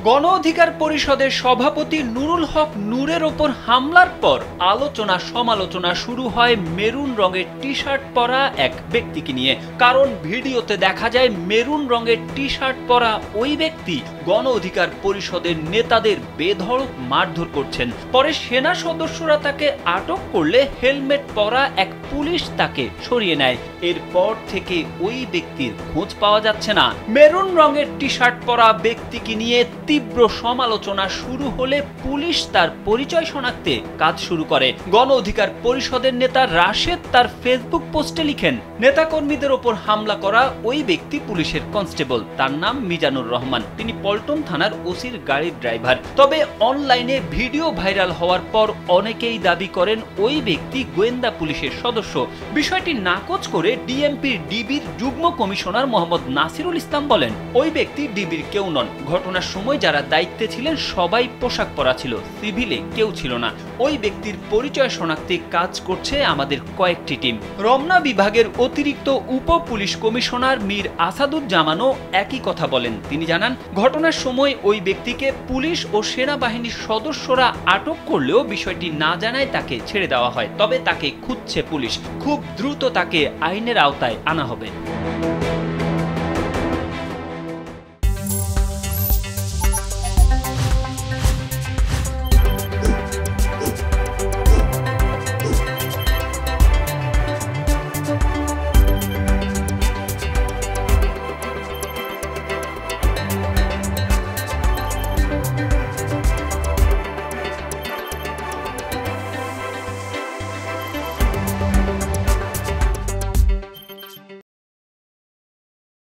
গণ অধিকার পরিষদের সভাপতি নুরুল হক নূরের ওপর হামলার পর আলোচনা সমালোচনা শুরু হয় মেরুন রঙের টি শার্ট পরা এক ব্যক্তিকে নিয়ে। কারণ ভিডিওতে দেখা যায় মেরুন রঙের টি শার্ট পরা ওই ব্যক্তি গণ অধিকার পরিষদের নেতাদের বেধড়ক মারধর করছেন। পরে সেনা সদস্যরা তাকে আটক করলে হেলমেট পরা এক পুলিশ তাকে সরিয়ে নেয়। এরপর থেকে ওই ব্যক্তির খোঁজ পাওয়া যাচ্ছে না। মেরুন রঙের টি শার্ট পরা ব্যক্তিকে নিয়ে তীব্র সমালোচনা শুরু হলে পুলিশ তার পরিচয় শনাক্তে কাজ শুরু করে। গণ অধিকার পরিষদের নেতা রাশেদ তার ফেসবুক পোস্টে লিখেন, নেতাকর্মীদের ওপর হামলা করা ওই ব্যক্তি পুলিশের কনস্টেবল, তার নাম মিজানুর রহমান। তিনি পল্টন থানার ওসির গাড়ির ড্রাইভার। তবে অনলাইনে ভিডিও ভাইরাল হওয়ার পর অনেকেই দাবি করেন ওই ব্যক্তি গোয়েন্দা পুলিশের সদস্য। বিষয়টি নাকচ করে ডিএমপির ডিবির যুগ্ম কমিশনার মোহাম্মদ নাসিরুল ইসলাম বলেন, ওই ব্যক্তি ডিবির কেউ নন। ঘটনার সময় যারা দায়িত্বে ছিলেন সবাই পোশাক পরা ছিল, সিভিলে কেউ ছিল না। ওই ব্যক্তির পরিচয় শনাক্তে কাজ করছে আমাদের কয়েকটি টিম। রমনা বিভাগের অতিরিক্ত উপ পুলিশ কমিশনার মীর আসাদুজ্জামানও একই কথা বলেন। তিনি জানান, ঘটনার সময় ওই ব্যক্তিকে পুলিশ ও সেনাবাহিনীর সদস্যরা আটক করলেও বিষয়টি না জানায় তাকে ছেড়ে দেওয়া হয়। তবে তাকে খুঁজছে পুলিশ। খুব দ্রুত তাকে আইনের আওতায় আনা হবে।